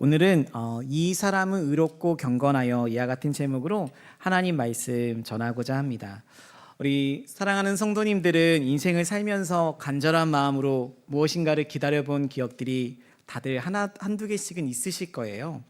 오늘은 이 사람은 의롭고 경건하여 이와 같은 제목으로 하나님 말씀 전하고자 합니다. 우리 사랑하는 성도님들은 인생을 살면서 간절한 마음으로 무엇인가를 기다려본 기억들이 다들 한두 개씩은 있으실 거예요.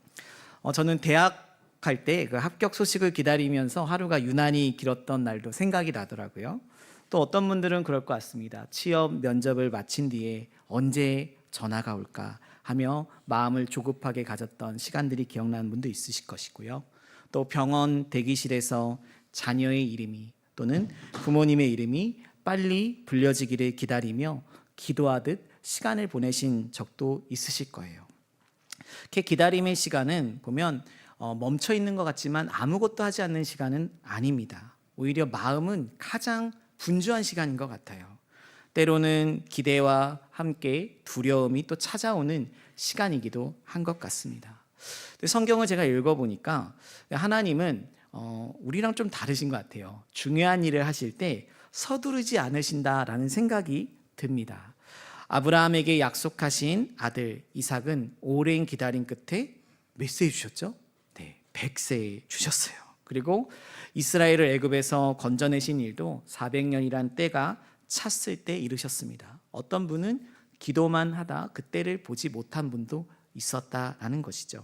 저는 대학 갈 때 그 합격 소식을 기다리면서 하루가 유난히 길었던 날도 생각이 나더라고요. 또 어떤 분들은 그럴 것 같습니다. 취업 면접을 마친 뒤에 언제 전화가 올까 하며 마음을 조급하게 가졌던 시간들이 기억나는 분도 있으실 것이고요. 또 병원 대기실에서 자녀의 이름이 또는 부모님의 이름이 빨리 불려지기를 기다리며 기도하듯 시간을 보내신 적도 있으실 거예요. 이렇게 기다림의 시간은 보면 멈춰 있는 것 같지만 아무것도 하지 않는 시간은 아닙니다. 오히려 마음은 가장 분주한 시간인 것 같아요. 때로는 기대와 함께 두려움이 또 찾아오는 시간이기도 한 것 같습니다. 성경을 제가 읽어보니까 하나님은 우리랑 좀 다르신 것 같아요. 중요한 일을 하실 때 서두르지 않으신다라는 생각이 듭니다. 아브라함에게 약속하신 아들 이삭은 오랜 기다림 끝에 몇 세에 주셨죠? 네, 100세에 주셨어요. 그리고 이스라엘을 애굽에서 건져내신 일도 400년이란 때가 찼을 때 이르셨습니다. 어떤 분은 기도만 하다 그때를 보지 못한 분도 있었다라는 것이죠.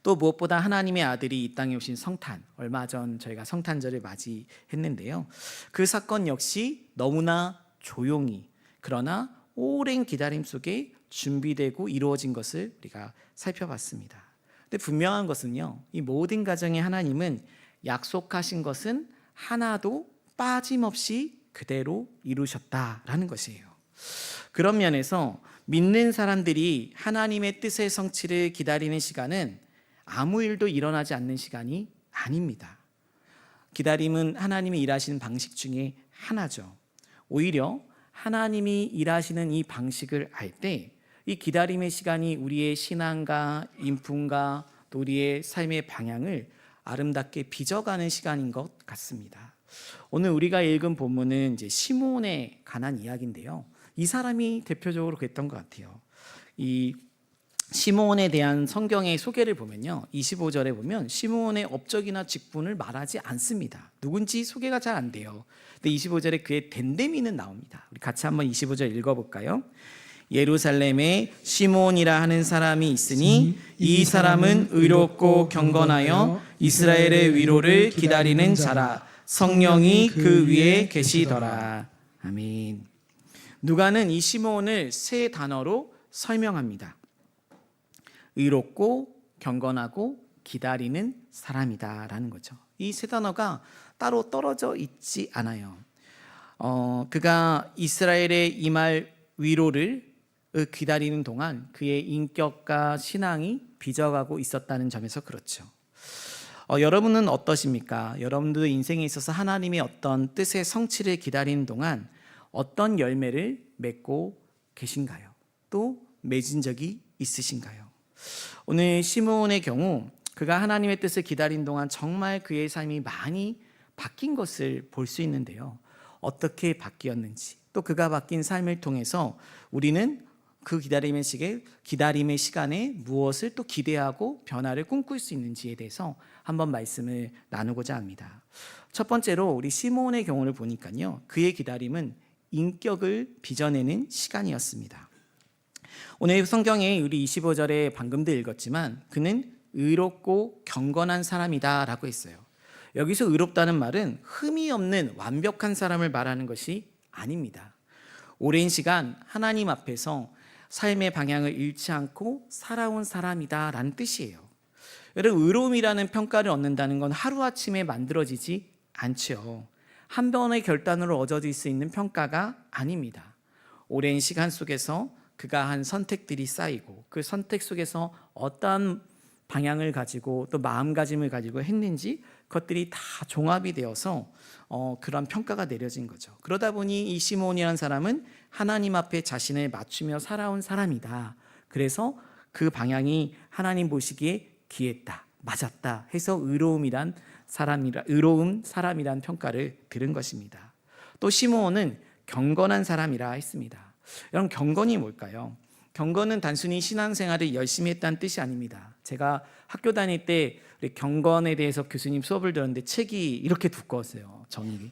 또 무엇보다 하나님의 아들이 이 땅에 오신 성탄, 얼마 전 저희가 성탄절을 맞이했는데요. 그 사건 역시 너무나 조용히 그러나 오랜 기다림 속에 준비되고 이루어진 것을 우리가 살펴봤습니다. 근데 분명한 것은요, 이 모든 가정의 하나님은 약속하신 것은 하나도 빠짐없이 그대로 이루셨다라는 것이에요. 그런 면에서 믿는 사람들이 하나님의 뜻의 성취를 기다리는 시간은 아무 일도 일어나지 않는 시간이 아닙니다. 기다림은 하나님이 일하시는 방식 중에 하나죠. 오히려 하나님이 일하시는 이 방식을 알 때 이 기다림의 시간이 우리의 신앙과 인품과 또 우리의 삶의 방향을 아름답게 빚어가는 시간인 것 같습니다. 오늘 우리가 읽은 본문은 이제 시므온에 관한 이야기인데요. 이 사람이 대표적으로 그랬던 것 같아요. 이 시므온에 대한 성경의 소개를 보면요, 25절에 보면 시므온의 업적이나 직분을 말하지 않습니다. 누군지 소개가 잘 안 돼요. 근데 25절에 그의 덴데미는 나옵니다. 우리 같이 한번 25절 읽어볼까요? 예루살렘에 시므온이라 하는 사람이 있으니 이 사람은 의롭고 경건하여 이스라엘의 위로를 기다리는 자라. 성령이 그 위에 계시더라. 아멘. 누가는 이 시므온을 세 단어로 설명합니다. 의롭고 경건하고 기다리는 사람이다라는 거죠. 이 세 단어가 따로 떨어져 있지 않아요. 그가 이스라엘의 임할 위로를 기다리는 동안 그의 인격과 신앙이 빚어가고 있었다는 점에서 그렇죠. 여러분은 어떠십니까? 여러분도 인생에 있어서 하나님의 어떤 뜻의 성취를 기다리는 동안 어떤 열매를 맺고 계신가요? 또 맺은 적이 있으신가요? 오늘 시므온의 경우 그가 하나님의 뜻을 기다리는 동안 정말 그의 삶이 많이 바뀐 것을 볼 수 있는데요. 어떻게 바뀌었는지 또 그가 바뀐 삶을 통해서 우리는 그 기다림의 시간에 무엇을 또 기대하고 변화를 꿈꿀 수 있는지에 대해서 한번 말씀을 나누고자 합니다. 첫 번째로 우리 시므온의 경우를 보니까요, 그의 기다림은 인격을 빚어내는 시간이었습니다. 오늘 성경에 우리 25절에 방금도 읽었지만 그는 의롭고 경건한 사람이다 라고 했어요. 여기서 의롭다는 말은 흠이 없는 완벽한 사람을 말하는 것이 아닙니다. 오랜 시간 하나님 앞에서 삶의 방향을 잃지 않고 살아온 사람이다 라는 뜻이에요. 여러분, 의로움이라는 평가를 얻는다는 건 하루아침에 만들어지지 않죠. 한 번의 결단으로 얻어질 수 있는 평가가 아닙니다. 오랜 시간 속에서 그가 한 선택들이 쌓이고 그 선택 속에서 어떤 방향을 가지고 또 마음가짐을 가지고 했는지 그것들이 다 종합이 되어서 그런 평가가 내려진 거죠. 그러다 보니 이 시므온이라는 사람은 하나님 앞에 자신을 맞추며 살아온 사람이다. 그래서 그 방향이 하나님 보시기에 귀했다, 맞았다 해서 의로운 사람이란 평가를 들은 것입니다. 또 시므온은 경건한 사람이라 했습니다. 여러분, 경건이 뭘까요? 경건은 단순히 신앙생활을 열심히 했다는 뜻이 아닙니다. 제가 학교 다닐 때 우리 경건에 대해서 교수님 수업을 들었는데 책이 이렇게 두꺼웠어요, 정의가.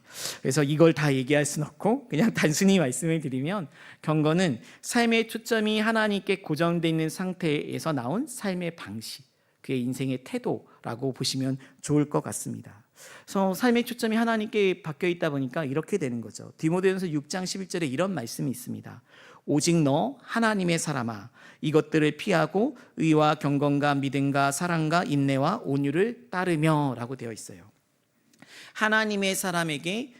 그래서 이걸 다 얘기할 수는 없고 그냥 단순히 말씀을 드리면, 경건은 삶의 초점이 하나님께 고정되어 있는 상태에서 나온 삶의 방식, 그의 인생의 태도라고 보시면 좋을 것 같습니다. 그래서 삶의 초점이 하나님께 바뀌어 있다 보니까 이렇게 되는 거죠. 디모데전서 6장 11절에 이런 말씀이 있습니다. 오직 너 하나님의 사람아, 이것들을 피하고 의와 경건과 믿음과 사랑과 인내와 온유를 따르며 라고 되어 있어요. 하나님의 사람에게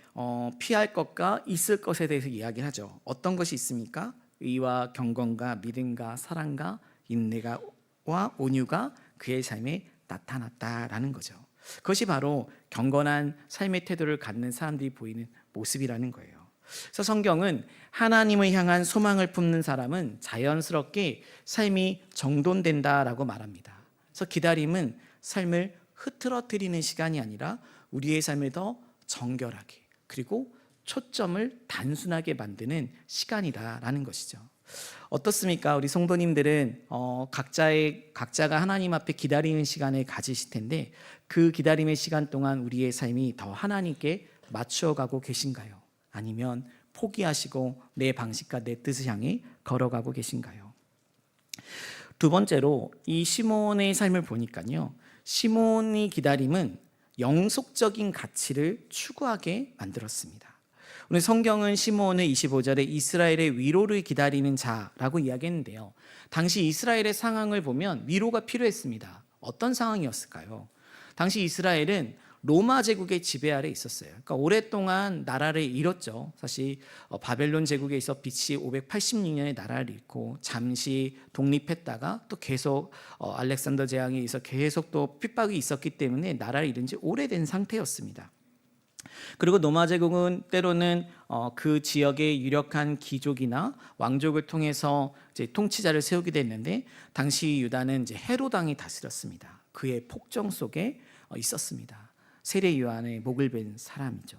피할 것과 있을 것에 대해서 이야기를 하죠. 어떤 것이 있습니까? 의와 경건과 믿음과 사랑과 인내와 온유가 그의 삶에 나타났다라는 거죠. 그것이 바로 경건한 삶의 태도를 갖는 사람들이 보이는 모습이라는 거예요. 그래서 성경은 하나님을 향한 소망을 품는 사람은 자연스럽게 삶이 정돈된다라고 말합니다. 그래서 기다림은 삶을 흐트러뜨리는 시간이 아니라 우리의 삶을 더 정결하게, 그리고 초점을 단순하게 만드는 시간이다라는 것이죠. 어떻습니까? 우리 성도님들은 각자가 하나님 앞에 기다리는 시간을 가지실 텐데, 그 기다림의 시간 동안 우리의 삶이 더 하나님께 맞추어가고 계신가요? 아니면 포기하시고 내 방식과 내 뜻을 향해 걸어가고 계신가요? 두 번째로 이 시몬의 삶을 보니까요, 시몬의 기다림은 영속적인 가치를 추구하게 만들었습니다. 오늘 성경은 시몬을 25절에 이스라엘의 위로를 기다리는 자라고 이야기했는데요, 당시 이스라엘의 상황을 보면 위로가 필요했습니다. 어떤 상황이었을까요? 당시 이스라엘은 로마 제국의 지배 아래 있었어요. 그러니까 오랫동안 나라를 잃었죠. 사실 바벨론 제국에 있어 BC 586년에 나라를 잃고 잠시 독립했다가 또 계속 알렉산더 제왕에 의해서 계속 또 핍박이 있었기 때문에 나라를 잃은 지 오래된 상태였습니다. 그리고 로마 제국은 때로는 그 지역의 유력한 귀족이나 왕족을 통해서 이제 통치자를 세우기도 했는데, 당시 유다는 이제 헤롯 왕이 다스렸습니다. 그의 폭정 속에 있었습니다. 세례 요한의 목을 벤 사람이죠.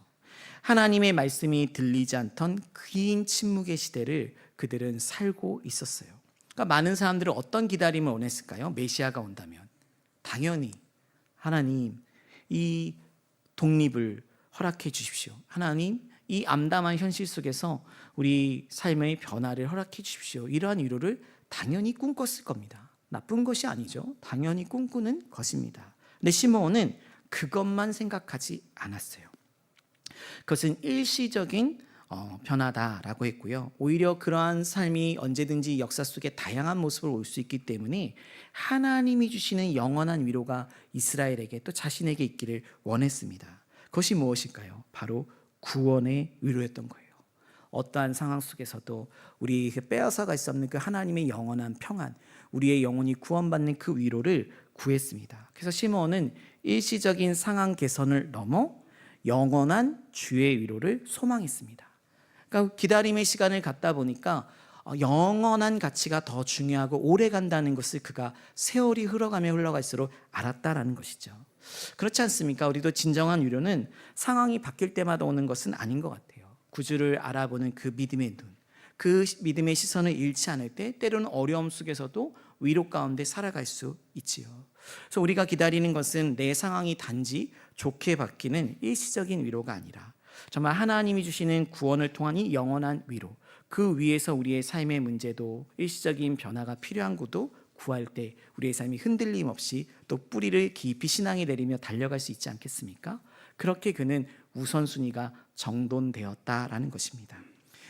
하나님의 말씀이 들리지 않던 긴 침묵의 시대를 그들은 살고 있었어요. 그러니까 많은 사람들은 어떤 기다림을 원했을까요? 메시아가 온다면 당연히 하나님, 이 독립을 허락해 주십시오. 하나님, 이 암담한 현실 속에서 우리 삶의 변화를 허락해 주십시오. 이러한 위로를 당연히 꿈꿨을 겁니다. 나쁜 것이 아니죠. 당연히 꿈꾸는 것입니다. 근데 시므온은 그것만 생각하지 않았어요. 그것은 일시적인 변화다라고 했고요. 오히려 그러한 삶이 언제든지 역사 속에 다양한 모습을 올 수 있기 때문에 하나님이 주시는 영원한 위로가 이스라엘에게 또 자신에게 있기를 원했습니다. 그것이 무엇일까요? 바로 구원의 위로였던 거예요. 어떠한 상황 속에서도 우리 빼앗아갈 수 없는 그 하나님의 영원한 평안, 우리의 영혼이 구원받는 그 위로를 구했습니다. 그래서 시므온은 일시적인 상황 개선을 넘어 영원한 주의 위로를 소망했습니다. 그러니까 기다림의 시간을 갖다 보니까 영원한 가치가 더 중요하고 오래 간다는 것을 그가 세월이 흘러가면 흘러갈수록 알았다라는 것이죠. 그렇지 않습니까? 우리도 진정한 위로는 상황이 바뀔 때마다 오는 것은 아닌 것 같아요. 구주를 알아보는 그 믿음의 눈, 그 믿음의 시선을 잃지 않을 때 때로는 어려움 속에서도 위로 가운데 살아갈 수 있지요. 그래서 우리가 기다리는 것은 내 상황이 단지 좋게 바뀌는 일시적인 위로가 아니라 정말 하나님이 주시는 구원을 통한 이 영원한 위로, 그 위에서 우리의 삶의 문제도 일시적인 변화가 필요한 것도 구할 때 우리의 삶이 흔들림 없이 또 뿌리를 깊이 신앙에 내리며 달려갈 수 있지 않겠습니까? 그렇게 그는 우선순위가 정돈되었다라는 것입니다.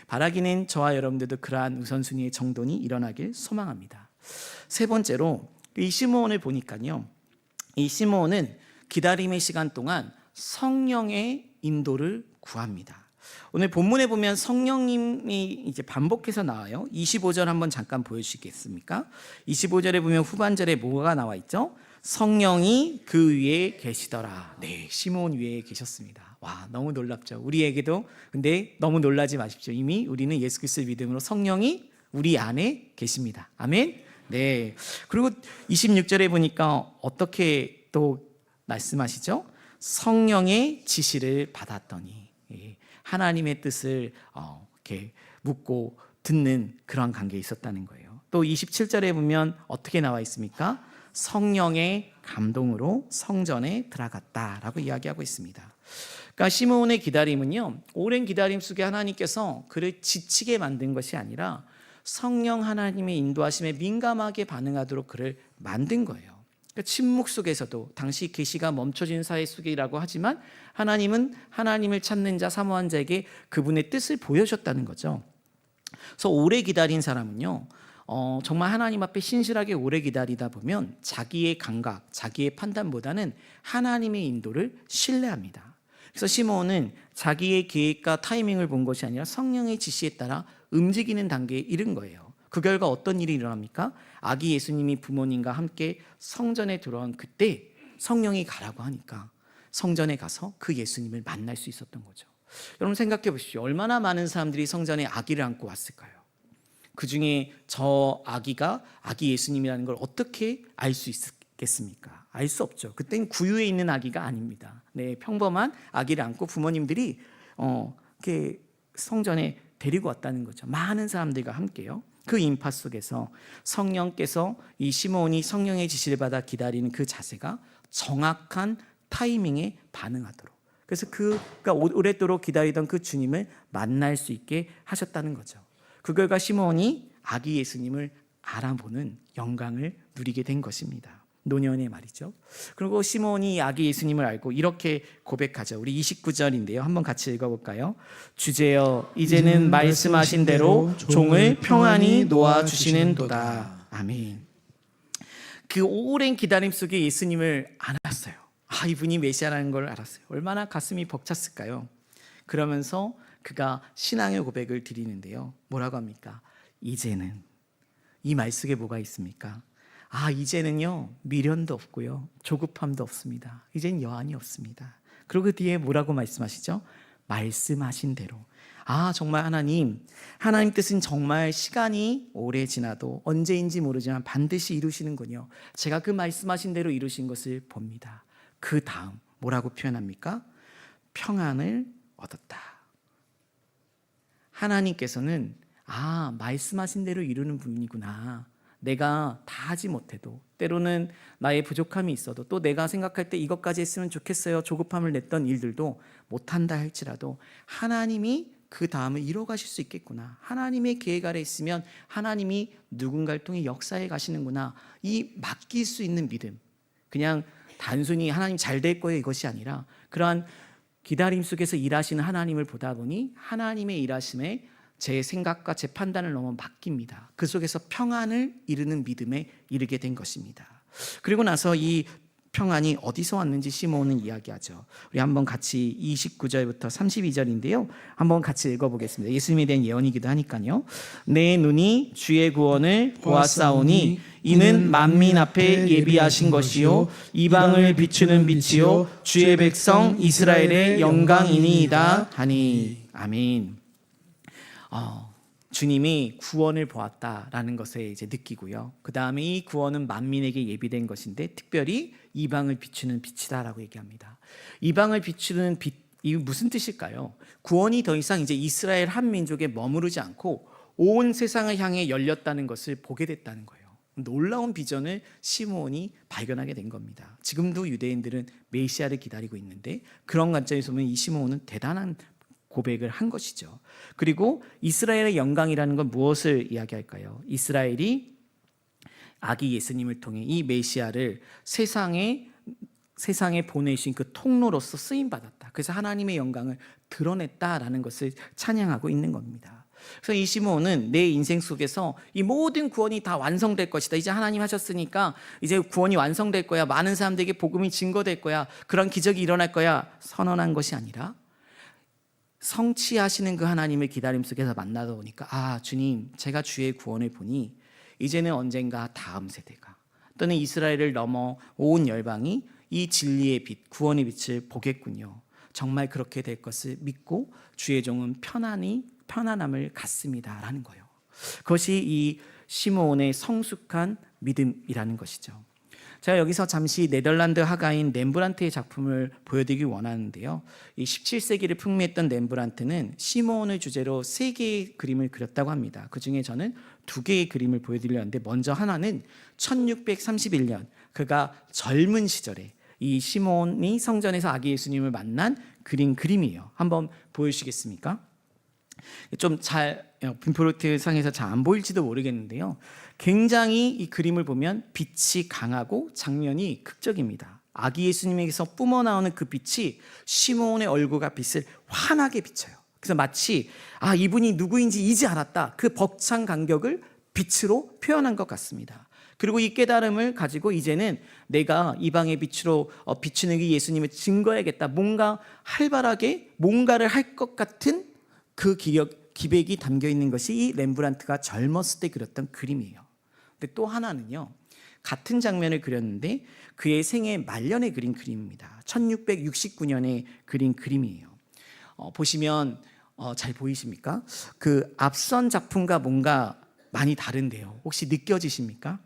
바라기는 저와 여러분들도 그러한 우선순위의 정돈이 일어나길 소망합니다. 세 번째로 이 시므온을 보니까요, 이 시므온은 기다림의 시간 동안 성령의 인도를 구합니다. 오늘 본문에 보면 성령님이 이제 반복해서 나와요. 25절 한번 잠깐 보여주시겠습니까? 25절에 보면 후반절에 뭐가 나와 있죠? 성령이 그 위에 계시더라. 네, 시므온 위에 계셨습니다. 와, 너무 놀랍죠. 우리에게도 근데 너무 놀라지 마십시오. 이미 우리는 예수 그리스도의 믿음으로 성령이 우리 안에 계십니다. 아멘. 네. 그리고 26절에 보니까 어떻게 또 말씀하시죠? 성령의 지시를 받았더니, 하나님의 뜻을 이렇게 묻고 듣는 그런 관계에 있었다는 거예요. 또 또 27절에 보면 어떻게 나와 있습니까? 성령의 감동으로 성전에 들어갔다라고 이야기하고 있습니다. 그러니까 시므온의 기다림은요, 오랜 기다림 속에 하나님께서 그를 지치게 만든 것이 아니라 성령 하나님의 인도하심에 민감하게 반응하도록 그를 만든 거예요. 그러니까 침묵 속에서도 당시 계시가 멈춰진 사회 속이라고 하지만 하나님은 하나님을 찾는 자, 사모한 자에게 그분의 뜻을 보여줬다는 거죠. 그래서 오래 기다린 사람은요, 정말 하나님 앞에 신실하게 오래 기다리다 보면 자기의 감각, 자기의 판단보다는 하나님의 인도를 신뢰합니다. 그래서 시므온은 자기의 계획과 타이밍을 본 것이 아니라 성령의 지시에 따라 움직이는 단계에 이른 거예요. 그 결과 어떤 일이 일어납니까? 아기 예수님이 부모님과 함께 성전에 들어온 그때 성령이 가라고 하니까 성전에 가서 그 예수님을 만날 수 있었던 거죠. 여러분 생각해 보십시오. 얼마나 많은 사람들이 성전에 아기를 안고 왔을까요? 그 중에 저 아기가 아기 예수님이라는 걸 어떻게 알 수 있겠습니까? 알 수 없죠. 그땐 구유에 있는 아기가 아닙니다. 네, 평범한 아기를 안고 부모님들이 이렇게 성전에 데리고 왔다는 거죠. 많은 사람들과 함께요. 그 인파 속에서 성령께서 이 시므온이 성령의 지시를 받아 기다리는 그 자세가 정확한 타이밍에 반응하도록, 그래서 그가 오랫도록 기다리던 그 주님을 만날 수 있게 하셨다는 거죠. 그 결과 시므온이 아기 예수님을 알아보는 영광을 누리게 된 것입니다. 노년의 말이죠. 그리고 시므온이 아기 예수님을 알고 이렇게 고백하죠. 우리 29절인데요. 한번 같이 읽어볼까요? 주제여 이제는 말씀하신 대로 종을 평안히 놓아주시는도다. 아멘. 그 오랜 기다림 속에 예수님을 알았어요. 이분이 메시아라는 걸 알았어요. 얼마나 가슴이 벅찼을까요? 그러면서 그가 신앙의 고백을 드리는데요. 뭐라고 합니까? 이제는, 이 말 속에 뭐가 있습니까? 이제는요, 미련도 없고요, 조급함도 없습니다. 이젠 여한이 없습니다. 그리고 그 뒤에 뭐라고 말씀하시죠? 말씀하신 대로. 정말 하나님 뜻은 정말 시간이 오래 지나도 언제인지 모르지만 반드시 이루시는군요. 제가 그 말씀하신 대로 이루신 것을 봅니다. 그 다음 뭐라고 표현합니까? 평안을 얻었다. 하나님께서는 말씀하신 대로 이루는 분이구나. 내가 다 하지 못해도, 때로는 나의 부족함이 있어도, 또 내가 생각할 때 이것까지 했으면 좋겠어요, 조급함을 냈던 일들도 못한다 할지라도 하나님이 그 다음을 이뤄가실 수 있겠구나. 하나님의 계획 아래 있으면 하나님이 누군가를 통해 역사해 가시는구나. 이 맡길 수 있는 믿음, 그냥 단순히 하나님 잘 될 거예요 이것이 아니라 그러한 기다림 속에서 일하시는 하나님을 보다 보니 하나님의 일하심에 제 생각과 제 판단을 너무 맡깁니다. 그 속에서 평안을 이루는 믿음에 이르게 된 것입니다. 그리고 나서 이 평안이 어디서 왔는지 시므온은 이야기하죠. 우리 한번 같이 29절부터 32절인데요. 한번 같이 읽어보겠습니다. 예수님에 대한 예언이기도 하니까요. 내 눈이 주의 구원을 보았사오니 이는 만민 앞에 예비하신 것이요 이방을 비추는 빛이요 주의 백성 이스라엘의 영광이니이다 하니. 아멘. 주님이 구원을 보았다라는 것에 이제 느끼고요. 그 다음에 이 구원은 만민에게 예비된 것인데 특별히 이방을 비추는 빛이다라고 얘기합니다. 이방을 비추는 빛, 이게 무슨 뜻일까요? 구원이 더 이상 이제 이스라엘 한 민족에 머무르지 않고 온 세상을 향해 열렸다는 것을 보게 됐다는 거예요. 놀라운 비전을 시므온이 발견하게 된 겁니다. 지금도 유대인들은 메시아를 기다리고 있는데 그런 관점에서 보면 이 시므온은 대단한 고백을 한 것이죠. 그리고 이스라엘의 영광이라는 건 무엇을 이야기할까요? 이스라엘이 아기 예수님을 통해 이 메시아를 세상에 보내신 그 통로로서 쓰임 받았다. 그래서 하나님의 영광을 드러냈다라는 것을 찬양하고 있는 겁니다. 그래서 이 시므온은 내 인생 속에서 이 모든 구원이 다 완성될 것이다. 이제 하나님 하셨으니까 이제 구원이 완성될 거야. 많은 사람들에게 복음이 증거될 거야. 그런 기적이 일어날 거야. 선언한 것이 아니라 성취하시는 그 하나님의 기다림 속에서 만나다 보니까 주님, 제가 주의 구원을 보니 이제는 언젠가 다음 세대가 또는 이스라엘을 넘어 온 열방이 이 진리의 빛, 구원의 빛을 보겠군요. 정말 그렇게 될 것을 믿고 주의 종은 편안함을 갖습니다 라는 거예요. 그것이 이 시므온의 성숙한 믿음이라는 것이죠. 제가 여기서 잠시 네덜란드 화가인 렘브란트의 작품을 보여드리기 원하는데요. 이 17세기를 풍미했던 렘브란트는 시몬을 주제로 3개의 그림을 그렸다고 합니다. 그중에 저는 2개의 그림을 보여드리려는데, 먼저 하나는 1631년 그가 젊은 시절에 이 시몬이 성전에서 아기 예수님을 만난 그린 그림이에요. 한번 보여주시겠습니까? 좀 잘 빈포르트 상에서 잘 안 보일지도 모르겠는데요. 굉장히 이 그림을 보면 빛이 강하고 장면이 극적입니다. 아기 예수님에게서 뿜어나오는 그 빛이 시몬의 얼굴과 빛을 환하게 비춰요. 그래서 마치 이분이 누구인지 이제 알았다, 그 벅찬 감격을 빛으로 표현한 것 같습니다. 그리고 이 깨달음을 가지고 이제는 내가 이방의 빛으로 비추는 이 예수님을 증거해야겠다, 뭔가 활발하게 뭔가를 할 것 같은 그 기백이 담겨 있는 것이 이 렘브란트가 젊었을 때 그렸던 그림이에요. 근데 또 하나는요, 같은 장면을 그렸는데 그의 생애 말년에 그린 그림입니다. 1669년에 그린 그림이에요. 보시면 잘 보이십니까? 그 앞선 작품과 뭔가 많이 다른데요. 혹시 느껴지십니까?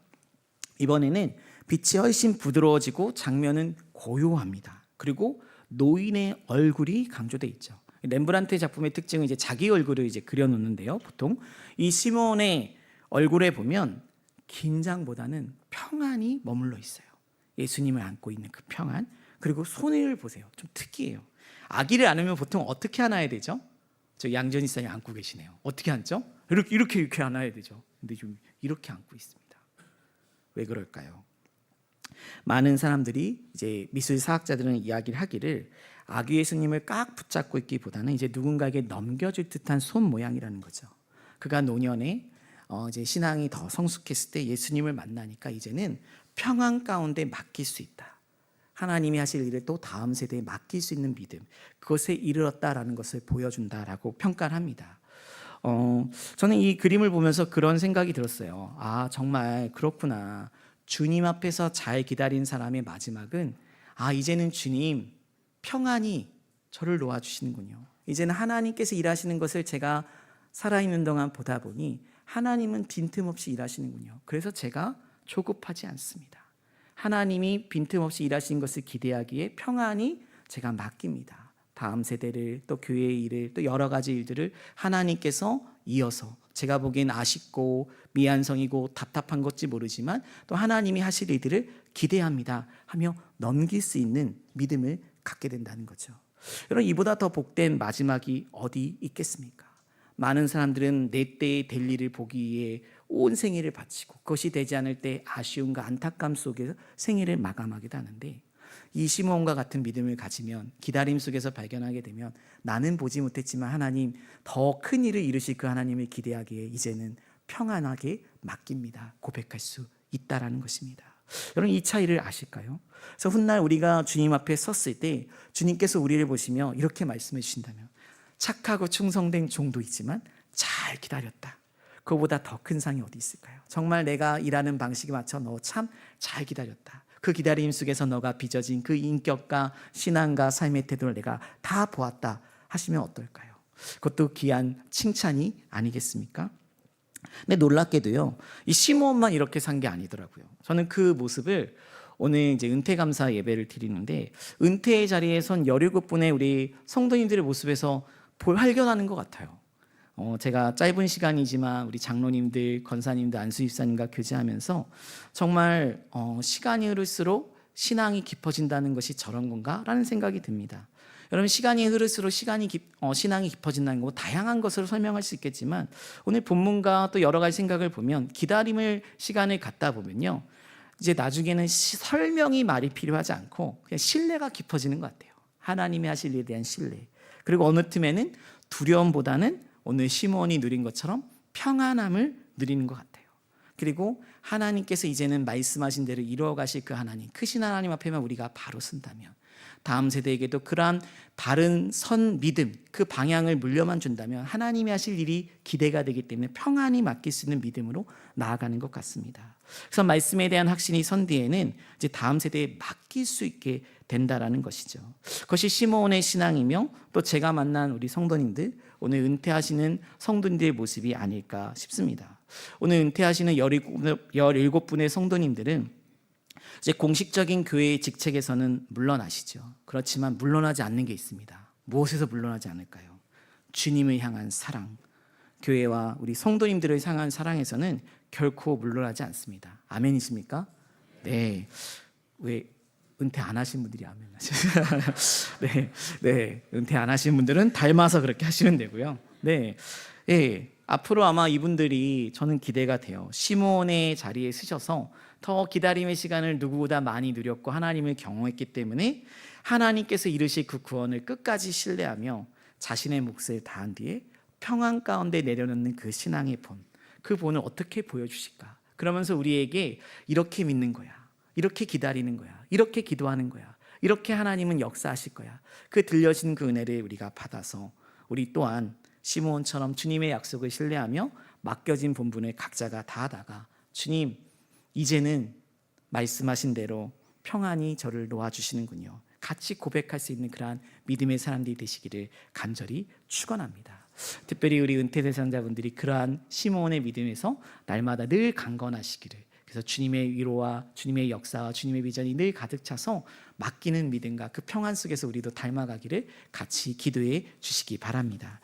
이번에는 빛이 훨씬 부드러워지고 장면은 고요합니다. 그리고 노인의 얼굴이 강조돼 있죠. 렘브란트의 작품의 특징은 이제 자기 얼굴을 이제 그려놓는데요. 보통 이 시몬의 얼굴에 보면 긴장보다는 평안이 머물러 있어요. 예수님을 안고 있는 그 평안. 그리고 손을 보세요. 좀 특이해요. 아기를 안으면 보통 어떻게 안아야 되죠? 저 양전희 사님 안고 계시네요. 어떻게 안죠? 이렇게 안아야 되죠. 근데 좀 이렇게 안고 있습니다. 왜 그럴까요? 많은 사람들이, 이제 미술 사학자들은 이야기를 하기를, 아기 예수님을 꽉 붙잡고 있기보다는 이제 누군가에게 넘겨줄 듯한 손 모양이라는 거죠. 그가 노년에 이제 신앙이 더 성숙했을 때 예수님을 만나니까 이제는 평안 가운데 맡길 수 있다. 하나님이 하실 일을 또 다음 세대에 맡길 수 있는 믿음, 그것에 이르렀다라는 것을 보여준다라고 평가를 합니다. 저는 이 그림을 보면서 그런 생각이 들었어요. 정말 그렇구나. 주님 앞에서 잘 기다린 사람의 마지막은 이제는 주님 평안히 저를 놓아주시는군요. 이제는 하나님께서 일하시는 것을 제가 살아있는 동안 보다 보니 하나님은 빈틈없이 일하시는군요. 그래서 제가 조급하지 않습니다. 하나님이 빈틈없이 일하시는 것을 기대하기에 평안히 제가 맡깁니다. 다음 세대를, 또 교회의 일을, 또 여러 가지 일들을 하나님께서 이어서, 제가 보기엔 아쉽고 미안성이고 답답한 것지 모르지만 또 하나님이 하실 일들을 기대합니다 하며 넘길 수 있는 믿음을 갖게 된다는 거죠. 여러분, 이보다 더 복된 마지막이 어디 있겠습니까? 많은 사람들은 내 때의 될 일을 보기 위해 온 생애를 바치고 그것이 되지 않을 때 아쉬움과 안타까움 속에서 생애를 마감하기도 하는데, 이 시몬과 같은 믿음을 가지면, 기다림 속에서 발견하게 되면, 나는 보지 못했지만 하나님 더 큰 일을 이루실 그 하나님을 기대하기에 이제는 평안하게 맡깁니다 고백할 수 있다라는 것입니다. 여러분, 이 차이를 아실까요? 그래서 훗날 우리가 주님 앞에 섰을 때 주님께서 우리를 보시며 이렇게 말씀해 주신다면, 착하고 충성된 종도 있지만 잘 기다렸다, 그보다 더 큰 상이 어디 있을까요? 정말 내가 일하는 방식에 맞춰 너 참 잘 기다렸다, 그 기다림 속에서 너가 빚어진 그 인격과 신앙과 삶의 태도를 내가 다 보았다 하시면 어떨까요? 그것도 귀한 칭찬이 아니겠습니까? 근데 놀랍게도요, 이 시몬만 이렇게 산 게 아니더라고요. 저는 그 모습을 오늘 이제 은퇴 감사 예배를 드리는데, 은퇴의 자리에 선 17분의 우리 성도님들의 모습에서 발견하는 것 같아요. 제가 짧은 시간이지만 우리 장로님들, 권사님들, 안수집사님과 교제하면서 정말 시간이 흐를수록 신앙이 깊어진다는 것이 저런 건가? 라는 생각이 듭니다. 여러분, 시간이 흐를수록 신앙이 깊어진다는 거 다양한 것으로 설명할 수 있겠지만, 오늘 본문과 또 여러 가지 생각을 보면, 기다림을 시간을 갖다 보면요, 이제 나중에는 설명이 말이 필요하지 않고 그냥 신뢰가 깊어지는 것 같아요. 하나님이 하실 일에 대한 신뢰. 그리고 어느 틈에는 두려움보다는 오늘 시몬이 누린 것처럼 평안함을 누리는 것 같아요. 그리고 하나님께서 이제는 말씀하신 대로 이루어 가실 그 하나님, 크신 하나님 앞에만 우리가 바로 선다면, 다음 세대에게도 그러한 바른 선 믿음, 그 방향을 물려만 준다면 하나님이 하실 일이 기대가 되기 때문에 평안히 맡길 수 있는 믿음으로 나아가는 것 같습니다. 그래서 말씀에 대한 확신이 선 뒤에는 이제 다음 세대에 맡길 수 있게 된다라는 것이죠. 그것이 시몬의 신앙이며, 또 제가 만난 우리 성도님들, 오늘 은퇴하시는 성도님들의 모습이 아닐까 싶습니다. 오늘 은퇴하시는 17분의 성도님들은 이제 공식적인 교회의 직책에서는 물러나시죠. 그렇지만 물러나지 않는 게 있습니다. 무엇에서 물러나지 않을까요? 주님을 향한 사랑, 교회와 우리 성도님들을 향한 사랑에서는 결코 물러나지 않습니다. 아멘이십니까? 네. 왜 은퇴 안 하신 분들이 아멘 하시죠? 네, 네. 은퇴 안 하신 분들은 닮아서 그렇게 하시면 되고요. 네, 예. 앞으로 아마 이분들이 저는 기대가 돼요. 시몬의 자리에 서셔서 더 기다림의 시간을 누구보다 많이 누렸고 하나님을 경험했기 때문에 하나님께서 이루실 그 구원을 끝까지 신뢰하며 자신의 몫을 다한 뒤에 평안 가운데 내려놓는 그 신앙의 본, 그 본을 어떻게 보여주실까? 그러면서 우리에게 이렇게 믿는 거야, 이렇게 기다리는 거야, 이렇게 기도하는 거야, 이렇게 하나님은 역사하실 거야. 그 들려진 그 은혜를 우리가 받아서 우리 또한 시므온처럼 주님의 약속을 신뢰하며 맡겨진 본분을 각자가 다하다가 주님, 이제는 말씀하신 대로 평안히 저를 놓아주시는군요, 같이 고백할 수 있는 그러한 믿음의 사람들이 되시기를 간절히 축원합니다. 특별히 우리 은퇴 대상자분들이 그러한 시므온의 믿음에서 날마다 늘 강건하시기를, 그래서 주님의 위로와 주님의 역사와 주님의 비전이 늘 가득 차서 맡기는 믿음과 그 평안 속에서 우리도 닮아가기를 같이 기도해 주시기 바랍니다.